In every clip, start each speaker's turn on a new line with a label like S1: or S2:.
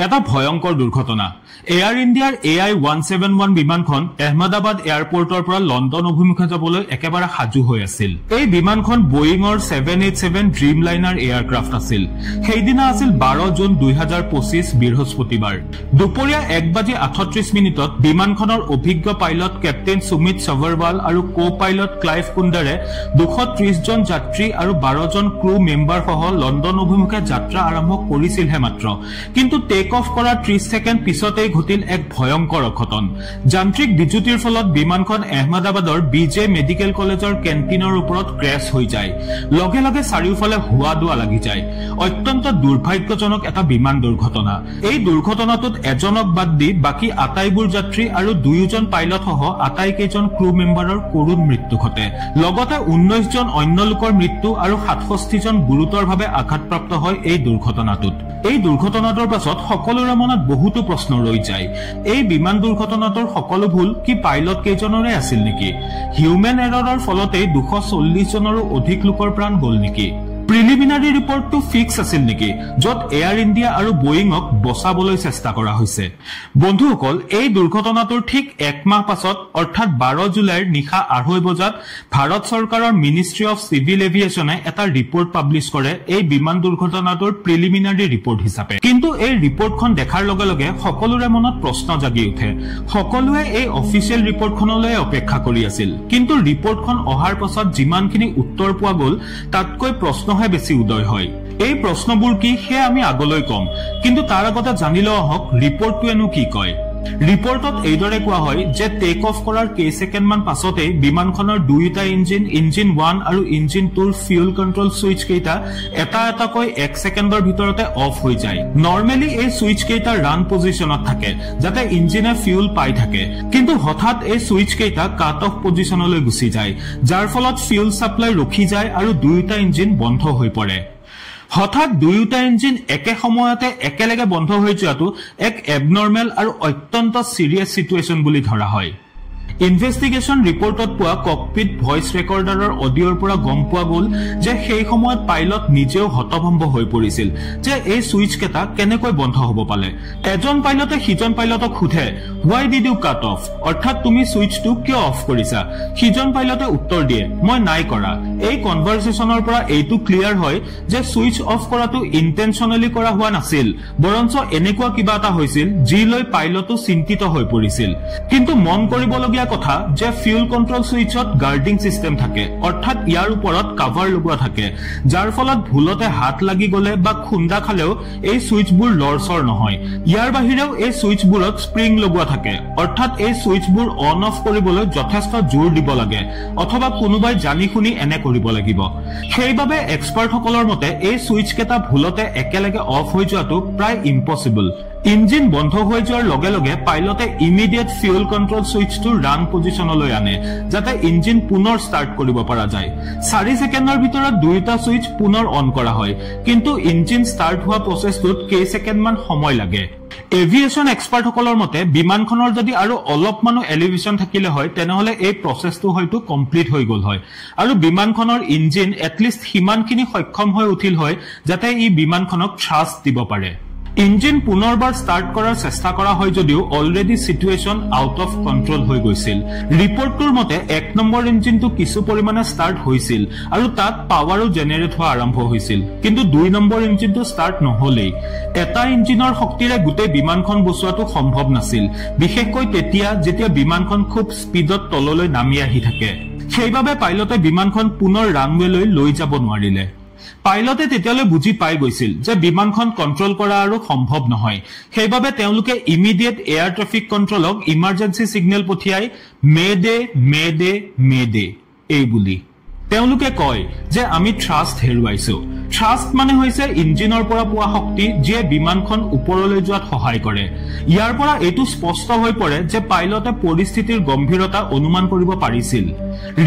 S1: এটা ভয়ংকৰ দুৰ্ঘটনা এয়াৰ ইণ্ডিয়াৰ AI-171 বিমানখন আহমেদাবাদ এয়াৰপৰ্টৰ পৰা লণ্ডন অভিমুখে যাবলৈ একেবাৰে সাজু হৈ আছিল এই বিমানখন বোয়িংৰ 787 ড্ৰিমলাইনাৰ এয়াৰক্ৰাফ্ট আছিল সেইদিনা আছিল 12 জুন 2025 বৃহস্পতিবাৰ দুপৰীয়া 1:38 বিমানখনৰ অভিজ্ঞ পাইলট কেপ্টেইন সুমিত সবৰৱাল আৰু কো-পাইলট ক্লাইভ কুণ্ডাৰে 230 জন যাত্ৰী আৰু 12 জন ক্ৰু মেম্বাৰ সহ লণ্ডন অভিমুখে যাত্ৰা আৰম্ভ কৰিছিলহে মাত্ৰ কিন্তু টেক অফ কৰাৰ 30 সেকেন্ড পিছতে ঘটিল এক ভয়ংকৰ অঘটন যান্ত্ৰিক বিজুতিৰ ফলত বিমানখন আহমেদাবাদৰ বিজে মেডিকেল কলেজৰ কেন্টিনৰ ওপৰত ক্ৰেশ হৈ যায় লগে লগে চাৰিওফালে হুৱা দুৱা লাগি যায় অত্যন্ত দুৰ্ভাগ্যজনক এটা বিমান দুৰ্ঘটনা এই দুৰ্ঘটনাটোত এজনক বাদ দি বাকি আটাইবোৰ যাত্ৰী আৰু দুয়োজন পাইলট সহ আটাইকেইজন ক্ৰু মেম্বাৰৰ কৰুণ মৃত্যু ঘটে লগতে 19 জন অন্য লোকৰ মৃত্যু আৰু 67 জন গুৰুতৰভাৱে আঘাতপ্ৰাপ্ত হয় এই দুৰ্ঘটনাটোত এই দুৰ্ঘটনাটোৰ পাছত সকলোৰে মনত বহুতো প্ৰশ্ন ৰৈ যায় এই বিমান দুৰ্ঘটনাটোৰ সকলো ভুল কি পাইলট কেইজনৰে আছিল নেকি হিউম্যান এৰৰৰ ফলতে 240 জনৰো অধিক লোকৰ প্ৰাণ গল নেকি প্ৰিলিমিনাৰী ৰিপৰ্টটো ফিক্স আছিল নেকি যত এয়াৰ ইণ্ডিয়া আৰু বোয়িংক বচাবলৈ চেষ্টা কৰা হৈছে বন্ধুসকল এই দুৰ্ঘটনাটোৰ ঠিক এক মাহ পাছত অৰ্থাৎ 12 জুলাইৰ নিশা 2:30 বজাত ভাৰত চৰকাৰৰ মিনিষ্ট্ৰী অফ সিভিল এভিয়েশ্যনে এটা ৰিপৰ্ট পাব্লিছ কৰে এই বিমান দুৰ্ঘটনাটোৰ প্ৰিলিমিনাৰী ৰিপৰ্ট হিচাপে কিন্তু এই ৰিপৰ্টখন দেখাৰ লগে লগে সকলোৰে মনত প্ৰশ্ন জাগি উঠে সকলোৱে এই অফিচিয়েল ৰিপৰ্টখনলৈ অপেক্ষা কৰি আছিল কিন্তু ৰিপৰ্টখন অহাৰ পাছত যিমানখিনি উত্তৰ পোৱা গল তাতকৈ প্ৰশ্ন বেছি উদয় হয় এই প্ৰশ্নবোৰ কি হে আমি আগলৈ কম কিন্তু তাৰ আগতে জানিলো আহক ৰিপৰ্টটোৱেনো কি কয় ৰিপৰ্টত এইদৰে কোৱা হয় যে টেক অফ কৰাৰ কেই সেকেন্ড মান পাছতে বিমানখনৰ দুইটা ইঞ্জিন 1 আৰু ইঞ্জিন 2 ৰ ফিউল কন্ট্ৰোল সুইচ কেইটা এটাকৈ 1 সেকেন্ডৰ ভিতৰতে অফ হৈ যায় নৰমালি এই সুইচ কেইটা ৰান পজিশনত থাকে যাতে ইঞ্জিনে ফিউল পাই থাকে কিন্তু হঠাৎ এই সুইচ কেইটা কাট অফ পজিশনলৈ গুচি যায় যাৰ ফলত ফিউল সাপ্লাই ৰখি যায় আৰু দুইটা ইঞ্জিন বন্ধ হৈ পৰে হঠাৎ দুয়োটা ইঞ্জিন একে সময়তে একেলগে বন্ধ হৈ যোৱাটো এক এবনৰ্মেল আৰু অত্যন্ত সিৰিয়াছ সিচুৱেচন বুলি ধৰা হয় ইনভেষ্টিগেশ্যন ৰিপৰ্টত পোৱা ককপিট ভয়েস ৰেকৰ্ডাৰৰ অডিঅ'ৰ পৰা গম পোৱা গল যে সেই সময়ত পাইলট নিজেও হতভম্ব হৈ পৰিছিল যে এই সুইচ কেটা কেনেকৈ বন্ধ হ'ব পালে এজন পাইলটে সিজন পাইলটক সুধে why did you cut off অৰ্থাৎ তুমি সুইচটো কিয় অফ কৰিছা সিজন পাইলটে উত্তৰ দিয়ে মই নাই কৰা এই কনভাৰচেচনৰ পৰা এইটো ক্লিয়াৰ হয় যে সুইচ অফ কৰাটো ইন্টেনশনালি কৰা হোৱা নাছিল বৰঞ্চ এনেকুৱা কিবা এটা হৈছিল যি লৈ পাইলটো চিন্তিত হৈ পৰিছিল কিন্তু মন কৰিবলগীয়া কথা যে ফিউল কন্ট্ৰোল সুইচত গাৰ্ডিং সিস্টেম থাকে অৰ্থাৎ ইয়াৰ ওপৰত কভাৰ লগোৱা থাকে যাৰ ফলত ভুলতে হাত লাগি গলে বা খুন্দা খালেও এই সুইচবোৰ লৰচৰ নহয় ইয়াৰ বাহিৰেও এই সুইচবোৰত স্প্ৰিং লগোৱা থাকে অৰ্থাৎ এই সুইচবোৰ অন অফ কৰিবলৈ যথেষ্ট জোৰ দিব লাগে অথবা কোনোবাই জানি শুনি এনে কৰিব লাগিব সেইবাবে এক্সপাৰ্টসকলৰ মতে এই সুইচ কেটা ভুলতে একেলগে অফ হৈ যোৱাটো প্ৰায় ইম্পসিবল ইঞ্জিন বন্ধ হৈ যোৱাৰ লগে লগে পাইলটে ইমিডিয়েট ফিউল কন্ট্ৰোল সুইচটো ৰান পজিশনলৈ আনে যাতে ইঞ্জিন পুনৰ ষ্টাৰ্ট কৰিব পৰা যায় 4 সেকেন্ডৰ ভিতৰত দুইটা সুইচ পুনৰ অন কৰা হয় কিন্তু ইঞ্জিন ষ্টাৰ্ট হোৱা প্ৰচেছটোত কেই সেকেন্ড মান সময় লাগে এভিয়েশন এক্সপাৰ্টসকলৰ মতে বিমানখনৰ যদি আৰু অলপমানো এলিভেশন থাকিলে হয় তেনেহলে এই প্ৰচেছটো হয়তো কমপ্লিট হৈ গল হয় আৰু বিমানখনৰ ইঞ্জিন এটলিষ্ট হিমানখিনি সক্ষম হৈ উঠিল হয় যাতে ই বিমানখনক থ্ৰাষ্ট দিব পাৰে ইঞ্জিন পুনৰবাৰ ষ্টাৰ্ট কৰাৰ চেষ্টা কৰা হয় যদিও already situation out of control হৈ গৈছিল ৰিপৰ্টটোৰ মতে 1 নম্বৰ ইঞ্জিনটো কিছু পৰিমাণে ষ্টাৰ্ট হৈছিল আৰু তাত পাৱাৰো জেনেৰেট হোৱা আৰম্ভ হৈছিল কিন্তু 2 নম্বৰ ইঞ্জিনটো ষ্টাৰ্ট নহলেই এটা ইঞ্জিনৰ শক্তিৰে গোটেই বিমানখন বচোৱাটো সম্ভৱ নাছিল বিশেষকৈ তেতিয়া যেতিয়া বিমানখন খুব স্পিডত তললৈ নামি আহি থাকে সেইবাবে পাইলটে বিমানখন পুনৰ ৰানৱেলৈ লৈ যাব নোৱাৰিলে পাইলটে তেতিয়ালৈ বুজি পাই গৈছিল যে বিমানখন কন্ট্ৰোল কৰা আৰু সম্ভৱ নহয় সেইবাবে তেওঁলোকে ইমিডিয়েট এয়াৰ ট্ৰাফিক কন্ট্ৰোলক ইমাৰ্জেন্সি সিগনেল পঠিয়াই মেডে এই বুলি তেওঁলোকে কয় যে আমি থ্ৰাষ্ট হেৰুৱাইছো থ্ৰাষ্ট মানে হৈছে ইঞ্জিনৰ পৰা পোৱা শক্তি যিয়ে বিমানখন ওপৰলৈ যোৱাত সহায় কৰে ইয়াৰ পৰা এইটো স্পষ্ট হৈ পৰে যে পাইলটে পৰিস্থিতিৰ গম্ভীৰতা অনুমান কৰিব পাৰিছিল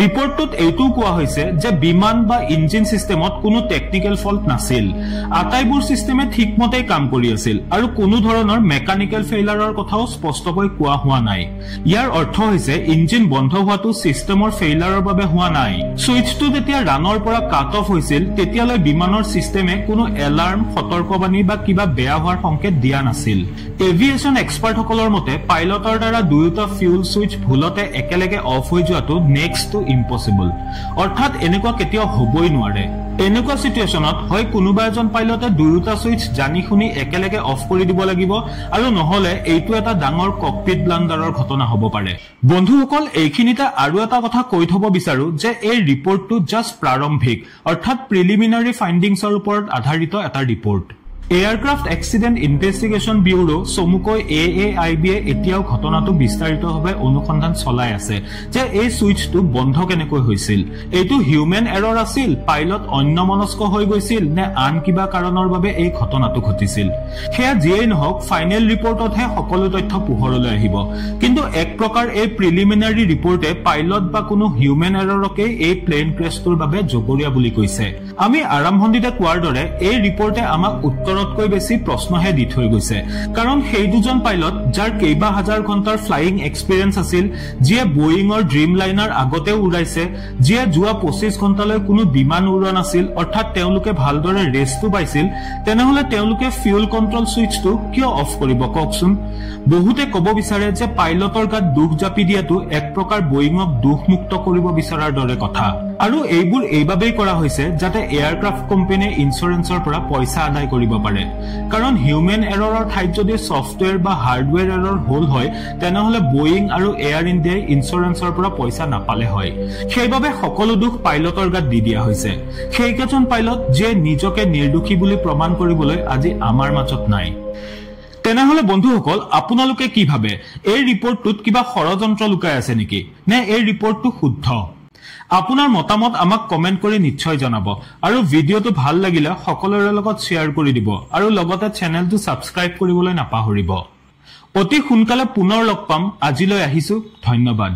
S1: ৰিপৰ্টটোত এইটো কোৱা হৈছে যে বিমান বা ইঞ্জিন সিস্টেমত কোনো টেকনিক্যাল ফল্ট নাছিল, আটাইবোৰ সিস্টেমে ঠিকমতে কাম কৰি আছিল আৰু কোনো ধৰণৰ মেকানিক্যাল ফেইলাৰৰ কথাও স্পষ্টকৈ কোৱা হোৱা নাই। ইয়াৰ অৰ্থ হৈছে ইঞ্জিন বন্ধ হোৱাটো সিস্টেমৰ ফেইলাৰৰ বাবে হোৱা নাই। সুইচটো যেতিয়া ৰানৰ পৰা কাট অফ হৈছিল তেতিয়ালৈ বিমানৰ সিস্টেমে কোনো এলাৰ্ম, সতৰ্কবাণী বা কিবা বেয়া হোৱাৰ সংকেত দিয়া নাছিল। এভিয়েশন এক্সপাৰ্টসকলৰ মতে পাইলটৰ দ্বাৰা দুয়োটা ফিউল সুইচ ভুলতে একেলগে অফ হৈ যোৱাটো নেক্সট টু ইম্পসিবল, অৰ্থাৎ এনেকুৱা কেতিয়াও হ'বই নোৱাৰে। এনেকুৱা সিচুৱেশ্যনত হয় কোনোবা এজন পাইলটে দুয়োটা সুইচ জানি শুনি একেলগে অফ কৰি দিব লাগিব আৰু নহলে এইটো এটা ডাঙৰ ককপিট ব্লাণ্ডাৰৰ ঘটনা হ'ব পাৰে। বন্ধুসকল, এইখিনিতে আৰু এটা কথা কৈ থব বিচাৰো যে এই ৰিপৰ্টটো জাষ্ট প্ৰাৰম্ভিক, অৰ্থাৎ প্ৰিলিমিনাৰী ফাইণ্ডিংছৰ ওপৰত আধাৰিত এটা report. Aircraft accident investigation bureau চমুকৈ AAIB এতিয়াও ঘটনাটো বিস্তাৰিতভাৱে অনুসন্ধান চলাই আছে যে এই সুইচটো বন্ধ কেনেকৈ হৈছিল। এইটো হিউমেন এৰৰ আছিল, পাইলট অন্যমনস্ক হৈ গৈছিল নে আন কিবা কাৰণৰ বাবে এই ঘটনাটো ঘটিছিল। সেয়া যিয়েই নহওক ফাইনেল ৰিপৰ্টতহে সকলো তথ্য পোহৰলৈ আহিব, কিন্তু এক প্ৰকাৰ এই প্ৰিলিমিনাৰী ৰিপৰ্টে পাইলট বা কোনো হিউমেন এৰৰকে এই প্লেন ক্ৰেছটোৰ বাবে জগৰীয়া বুলি কৈছে। আমি আৰম্ভণিতে কোৱাৰ দৰে এই ৰিপৰ্টে আমাক উত্তৰতকৈ বেছি প্ৰশ্নহে দি থৈ গৈছে, কাৰণ সেই দুজন পাইলট যাৰ কেইবা হাজাৰ ঘণ্টাৰ ফ্লাইং এক্সপিৰিয়েঞ্চ আছিল, যিয়ে বয়িঙৰ ড্ৰিম লাইনাৰ আগতেও উৰাইছে, যিয়ে যোৱা 25 ঘণ্টালৈ কোনো বিমান উৰোৱা নাছিল, অৰ্থাৎ তেওঁলোকে ভালদৰে ৰেষ্টটো পাইছিল, তেনেহলে তেওঁলোকে ফিউল কণ্ট্ৰল সুইচটো কিয় অফ কৰিব কওকচোন। বহুতে ক'ব বিচাৰে যে পাইলটৰ গাত দুখ জাপি দিয়াটো এক প্ৰকাৰ বয়িঙক দুখমুক্ত কৰিব বিচৰাৰ দৰে কথা, আৰু এইবোৰ এইবাবেই কৰা হৈছে যাতে এয়াৰক্ৰাফ্ট কোম্পানীয়ে ইঞ্চুৰেঞ্চৰ পৰা পইচা আদায় কৰিব পাৰে। কাৰণ হিউমেন এৰৰৰ ঠাইত যদি ছফটৱেৰ বা হাৰ্ডৱেৰ এৰৰ হল হয় তেনেহলে বয়িং আৰু এয়াৰ ইণ্ডিয়াই ইঞ্চুৰেঞ্চৰ পৰা পইচা নাপালে হয়। সেইবাবে সকলো দুখ পাইলটৰ গাত দি দিয়া হৈছে, সেইকেইজন পাইলট যিয়ে নিজকে নিৰ্দোষী বুলি প্ৰমাণ কৰিবলৈ আজি আমাৰ মাজত নাই। তেনেহলে বন্ধুসকল, আপোনালোকে কি ভাবে, এই ৰিপৰ্টটোত কিবা ষড়যন্ত্ৰ লুকাই আছে নেকি, নে এই ৰিপৰ্টটো শুদ্ধ? আপোনাৰ মতামত আমাক কমেন্ট কৰি নিশ্চয় জনাব, আৰু ভিডিঅ'টো ভাল লাগিলে সকলোৰে লগত শ্বেয়াৰ কৰি দিব, আৰু লগতে চেনেলটো ছাবস্ক্ৰাইব কৰিবলৈ নাপাহৰিব। অতি সোনকালে পুনৰ লগ পাম। আজিলৈ আহিছো, ধন্যবাদ।